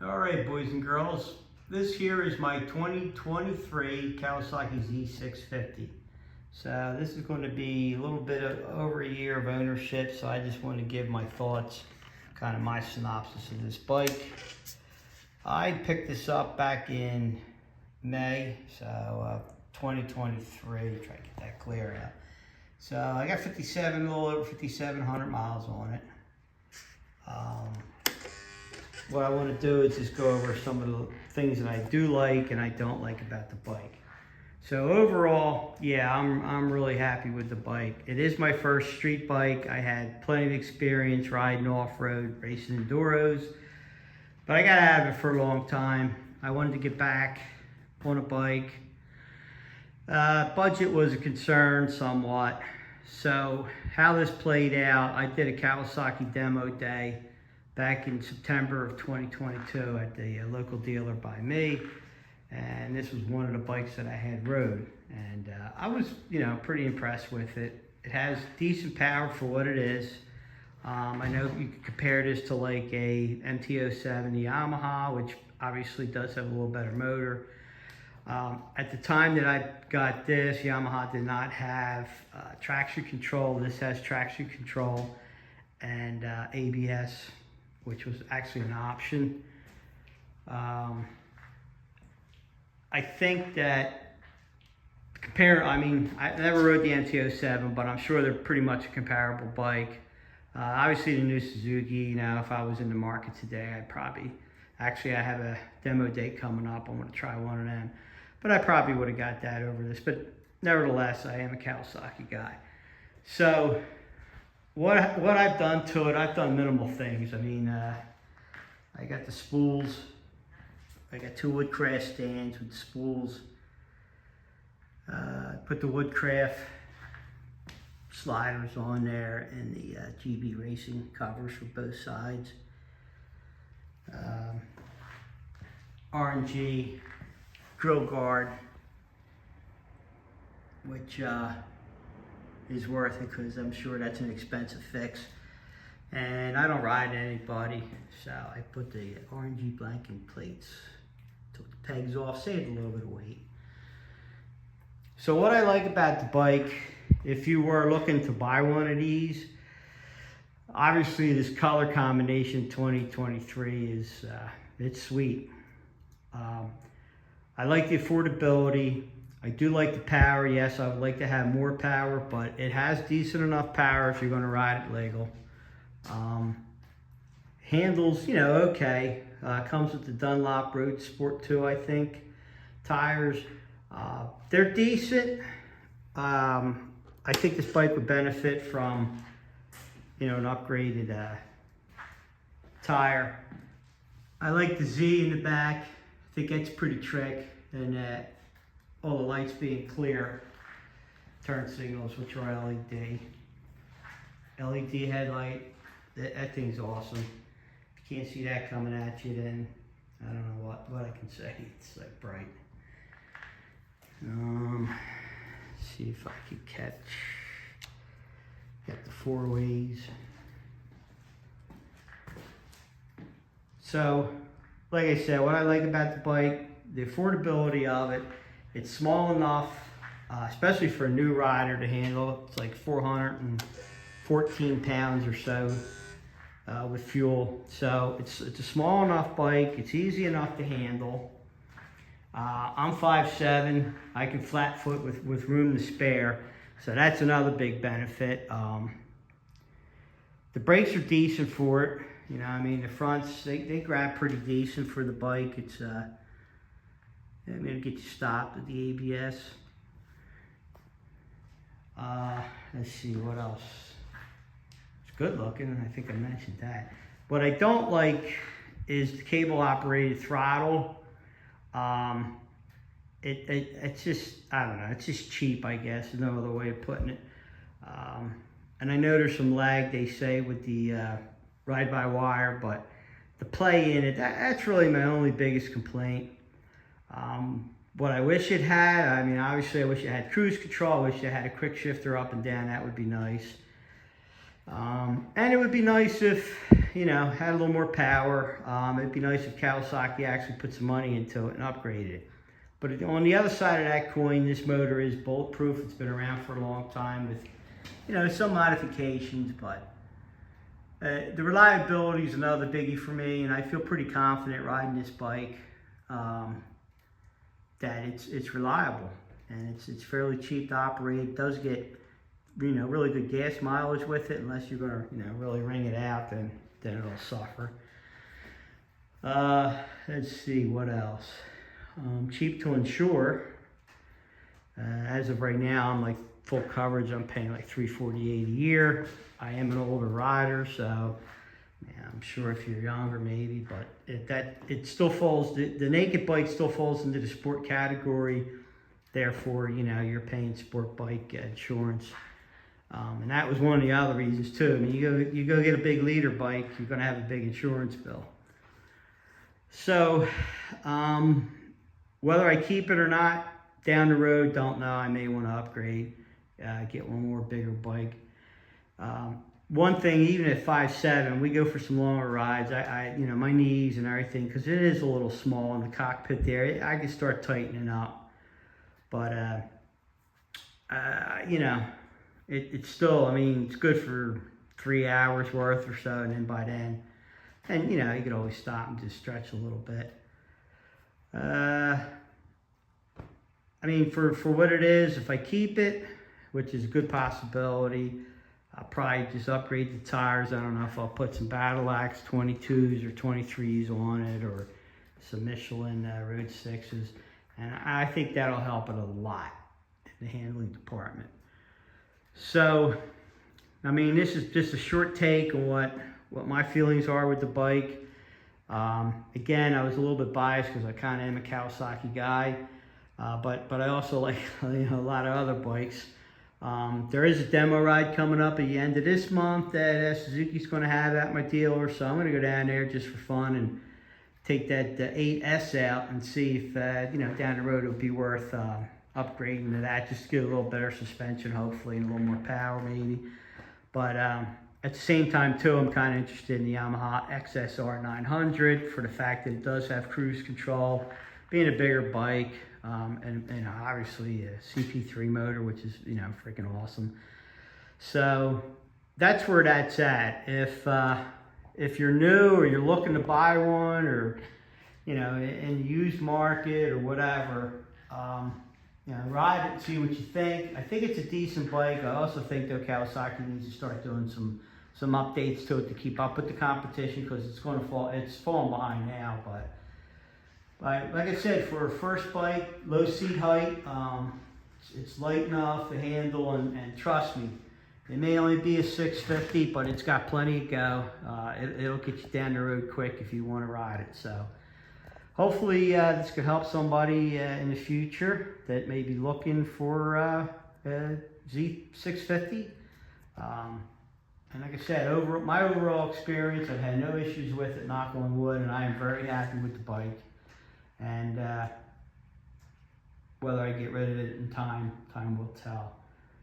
All right, boys and girls, this here is my 2023 Kawasaki Z 650. So this is going to be a little bit over a year of ownership, so I just want to give my thoughts, kind of my synopsis of this bike. I picked this up back in May, so 2023, try to get that clear out. So I got a little over 5,700 miles on it. What I want to do is just go over some of the things that I do like and I don't like about the bike. So overall, yeah, I'm really happy with the bike. It is my first street bike. I had plenty of experience riding off-road, racing enduros, but I got out of it for a long time. I wanted to get back on a bike. Budget was a concern somewhat. So how this played out, I did a Kawasaki demo day back in September of 2022 at the local dealer by me, and this was one of the bikes that I had rode, and I was, pretty impressed with it. It has decent power for what it is. I know you could compare this to like a MT-07 Yamaha, which obviously does have a little better motor. At the time that I got this, Yamaha did not have traction control. This has traction control and ABS, which was actually an option. I think that I never rode the MT-07, but I'm sure they're pretty much a comparable bike. Obviously the new Suzuki, if I was in the market today, I have a demo date coming up. I'm gonna try one of them, but I probably would have got that over this, but nevertheless, I am a Kawasaki guy. So what I've done to it, I've done minimal things. I got the spools. I got two Woodcraft stands with spools. Put the Woodcraft sliders on there and the GB Racing covers for both sides. R&G grill guard, which is worth it because I'm sure that's an expensive fix. And I don't ride anybody, so I put the R&G blanking plates, took the pegs off, saved a little bit of weight. So what I like about the bike, if you were looking to buy one of these, obviously this color combination 2023 is it's sweet. I like the affordability. I do like the power. Yes, I would like to have more power, but it has decent enough power if you're going to ride it legal. Handles, okay. Comes with the Dunlop Road Sport 2, I think. Tires, they're decent. I think this bike would benefit from, an upgraded tire. I like the Z in the back. I think that's pretty trick, and all the lights being clear. Turn signals, which are LED. LED headlight. That thing's awesome. If you can't see that coming at you, then I don't know what I can say. It's like bright. See if I can catch. Got the four ways. So, like I said, what I like about the bike, the affordability of it. It's small enough, especially for a new rider to handle. It's like 414 pounds or so with fuel. So it's a small enough bike. It's easy enough to handle. I'm 5'7". I can flat foot with room to spare. So that's another big benefit. The brakes are decent for it. The fronts, they grab pretty decent for the bike. It's it'll get you stopped with the ABS. Let's see, what else? It's good looking, I think I mentioned that. What I don't like is the cable operated throttle. It's just, I don't know, it's just cheap, I guess. There's no other way of putting it. And I know there's some lag, they say, with the ride-by-wire, but the play in it, that's really my only biggest complaint. What I wish it had, obviously I wish it had cruise control. I wish it had a quick shifter up and down. That would be nice. And it would be nice if, had a little more power. It'd be nice if Kawasaki actually put some money into it and upgraded it. But on the other side of that coin, this motor is bulletproof. It's been around for a long time with, some modifications, but the reliability is another biggie for me, and I feel pretty confident riding this bike that it's reliable, and it's fairly cheap to operate. It does get really good gas mileage with it, unless you're gonna really wring it out, then it'll suffer. Let's see what else. Cheap to insure. As of right now, I'm like full coverage. I'm paying like $348 a year. I am an older rider, so I'm sure if you're younger maybe, but it still falls. The naked bike still falls into the sport category. Therefore, you're paying sport bike insurance. And that was one of the other reasons too. I mean, you go get a big leader bike, you're going to have a big insurance bill. So, whether I keep it or not down the road, don't know. I may want to upgrade, get one more bigger bike. One thing, even at 5'7", we go for some longer rides. My knees and everything, because it is a little small in the cockpit there. I can start tightening up, but it's still. I mean, it's good for 3 hours worth or so, and then by then, and you could always stop and just stretch a little bit. I mean, for what it is, if I keep it, which is a good possibility, I'll probably just upgrade the tires. I don't know if I'll put some Battle Axe 22s or 23s on it, or some Michelin Road 6s. And I think that'll help it a lot in the handling department. So, I mean, this is just a short take on what my feelings are with the bike. Again, I was a little bit biased because I kind of am a Kawasaki guy, but I also like a lot of other bikes. There is a demo ride coming up at the end of this month that Suzuki's going to have at my dealer, so I'm going to go down there just for fun and take that 8S out and see if down the road it would be worth upgrading to that, just to get a little better suspension, hopefully, and a little more power maybe. But at the same time too, I'm kind of interested in the Yamaha XSR 900 for the fact that it does have cruise control, being a bigger bike. And obviously a CP3 motor, which is freaking awesome. So that's where that's at. If you're new or you're looking to buy one, or in the used market or whatever, ride it and see what you think. I think it's a decent bike. I also think though Kawasaki needs to start doing some updates to it to keep up with the competition, because it's falling behind now, but. Like I said, for a first bike, low seat height, it's light enough to handle, and trust me, it may only be a 650, but it's got plenty to go. It'll get you down the road quick if you want to ride it. So hopefully this could help somebody in the future that may be looking for a Z650. And like I said, my overall experience, I've had no issues with it, knock on wood, and I am very happy with the bike. And whether I get rid of it in time will tell.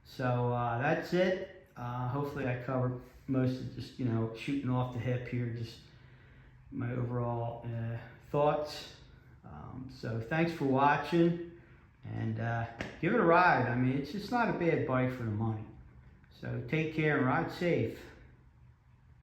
So that's it. Hopefully I covered most of just, shooting off the hip here, just my overall thoughts. So thanks for watching, and give it a ride. I mean, it's just not a bad bike for the money. So take care and ride safe.